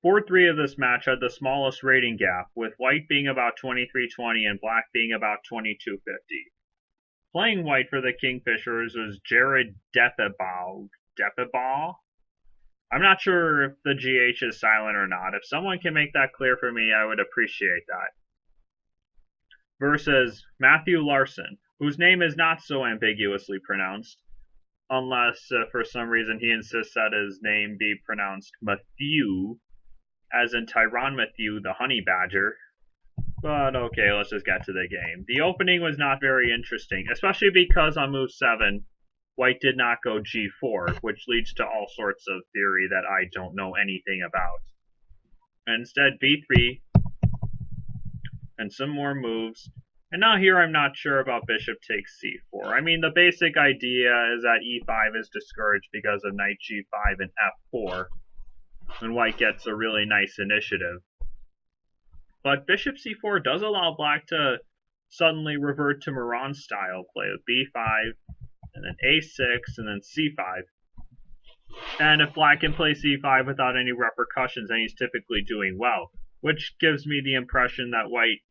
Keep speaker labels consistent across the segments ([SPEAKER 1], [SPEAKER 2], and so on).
[SPEAKER 1] 4-3 of this match had the smallest rating gap, with white being about 2320 and black being about 2250. Playing white for the Kingfishers was Jared Defibaugh. Defibaugh? I'm not sure if the GH is silent or not. If someone can make that clear for me, I would appreciate that. Versus Matthew Larson, whose name is not so ambiguously pronounced, unless for some reason he insists that his name be pronounced Matthew, as in Tyrann Matthew the honey badger. But okay, let's just get to the game. The opening was not very interesting, especially because on move 7, white did not go g4, which leads to all sorts of theory that I don't know anything about. And instead, b3, and some more moves. And now here I'm not sure about bishop takes c4. I mean, the basic idea is that e5 is discouraged because of knight g5 and f4, and white gets a really nice initiative. But bishop c4 does allow black to suddenly revert to Moran style play with b5, and then a6, and then c5. And if black can play c5 without any repercussions, then he's typically doing well, which gives me the impression that white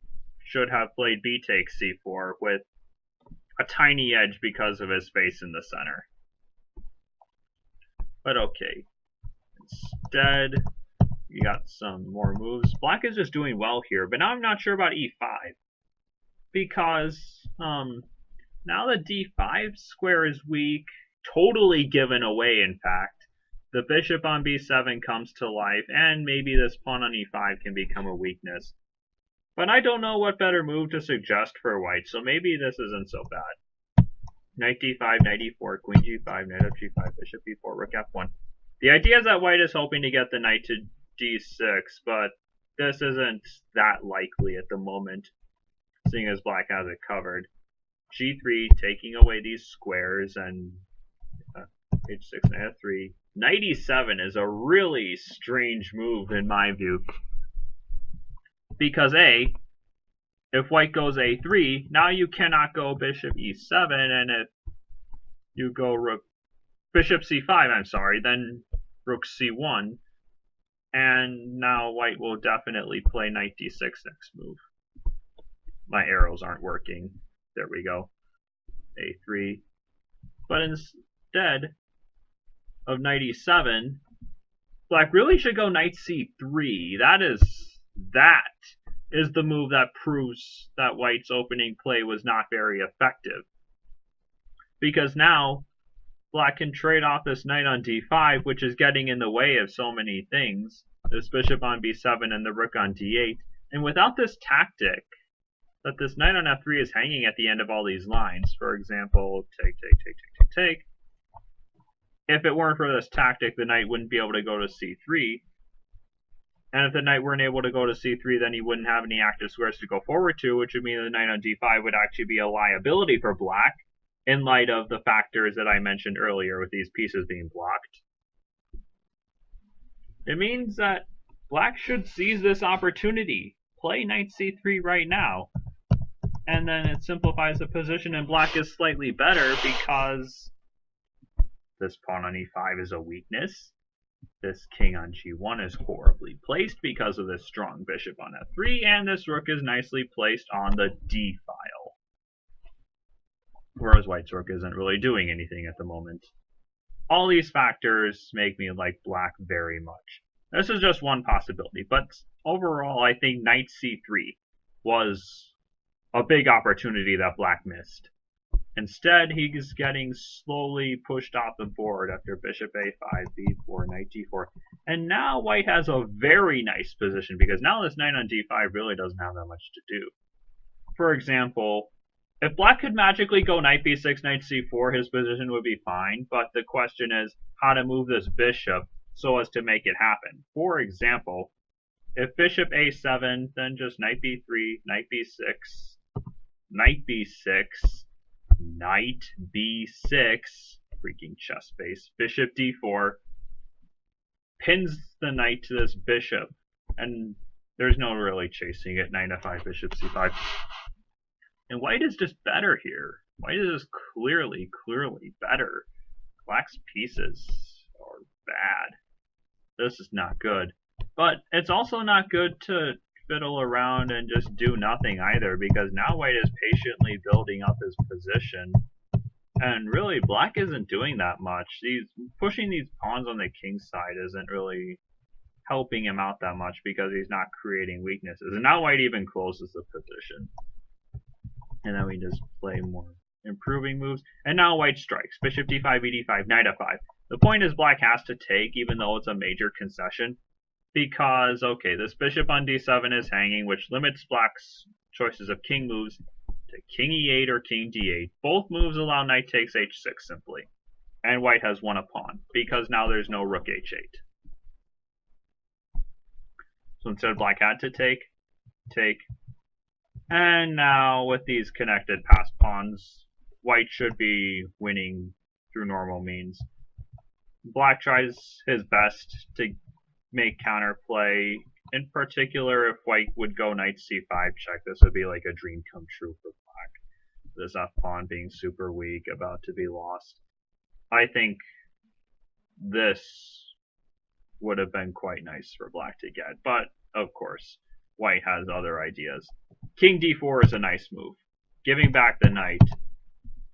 [SPEAKER 1] should have played b takes c4 with a tiny edge because of his face in the center. But okay. Instead, we got some more moves. Black is just doing well here, but now I'm not sure about e5. Because now the d5 square is weak, totally given away in fact. The bishop on b7 comes to life, and maybe this pawn on e5 can become a weakness. But I don't know what better move to suggest for white, so maybe this isn't so bad. Knight d5, knight e4, queen g5, knight f g5, bishop e4, rook f1. The idea is that white is hoping to get the knight to d6, but this isn't that likely at the moment, seeing as black has it covered. g3, taking away these squares, and h6, knight f3. Knight e7 is a really strange move in my view. Because if white goes a3, now you cannot go bishop e7, and if you go bishop c5, I'm sorry, then rook c1, and now white will definitely play knight d6 next move. My arrows aren't working. There we go. a3. But instead of knight e7, black really should go knight c3. That is the move that proves that white's opening play was not very effective. Because now, black can trade off this knight on d5, which is getting in the way of so many things. This bishop on b7 and the rook on d8. And without this tactic, that this knight on f3 is hanging at the end of all these lines. For example, take. If it weren't for this tactic, the knight wouldn't be able to go to c3. And if the knight weren't able to go to c3, then he wouldn't have any active squares to go forward to, which would mean the knight on d5 would actually be a liability for black, in light of the factors that I mentioned earlier with these pieces being blocked. It means that black should seize this opportunity. Play knight c3 right now. And then it simplifies the position, and black is slightly better because this pawn on e5 is a weakness. This king on g1 is horribly placed because of this strong bishop on f3, and this rook is nicely placed on the d file. Whereas white's rook isn't really doing anything at the moment. All these factors make me like black very much. This is just one possibility, but overall I think knight c3 was a big opportunity that black missed. Instead, he's getting slowly pushed off the board after bishop a5, b4, knight d4. And now white has a very nice position, because now this knight on d5 really doesn't have that much to do. For example, if black could magically go knight b6, knight c4, his position would be fine, but the question is how to move this bishop so as to make it happen. For example, if bishop a7, then just knight b3, knight b6, knight b6, knight b6, freaking chess space, bishop d4, pins the knight to this bishop, and there's no really chasing it. Knight f5, bishop c5. And white is just better here. White is just clearly better. Black's pieces are bad. This is not good. But it's also not good to fiddle around and just do nothing either, because now white is patiently building up his position. And really, black isn't doing that much. He's pushing these pawns on the king's side isn't really helping him out that much because he's not creating weaknesses. And now white even closes the position. And then we just play more improving moves. And now white strikes. Bishop d5, e5, knight f5. The point is black has to take, even though it's a major concession. Because, okay, this bishop on d7 is hanging, which limits black's choices of king moves to king e8 or king d8. Both moves allow knight takes h6 simply. And white has won a pawn, because now there's no rook h8. So instead black had to take, and now with these connected passed pawns, white should be winning through normal means. Black tries his best to make counterplay. In particular, if white would go knight c5 check, this would be like a dream come true for black. This f pawn being super weak, about to be lost. I think this would have been quite nice for black to get, but of course, white has other ideas. King d4 is a nice move, giving back the knight.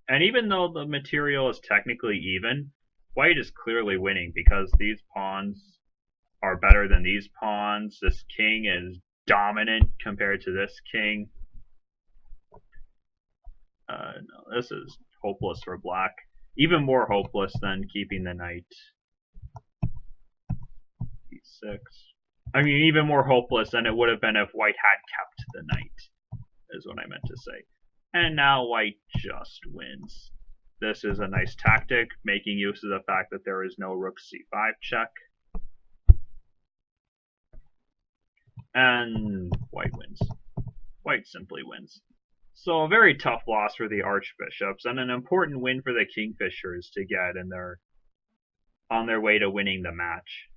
[SPEAKER 1] And even though the material is technically even, white is clearly winning because these pawns are better than these pawns. This king is dominant compared to this king. No, this is hopeless for black. Even more hopeless than keeping the knight. e6. I mean, even more hopeless than it would have been if white had kept the knight, is what I meant to say. And now white just wins. This is a nice tactic, making use of the fact that there is no rook c5 check. And white wins. White simply wins. So a very tough loss for the Archbishops, and an important win for the Kingfishers to get on their way to winning the match.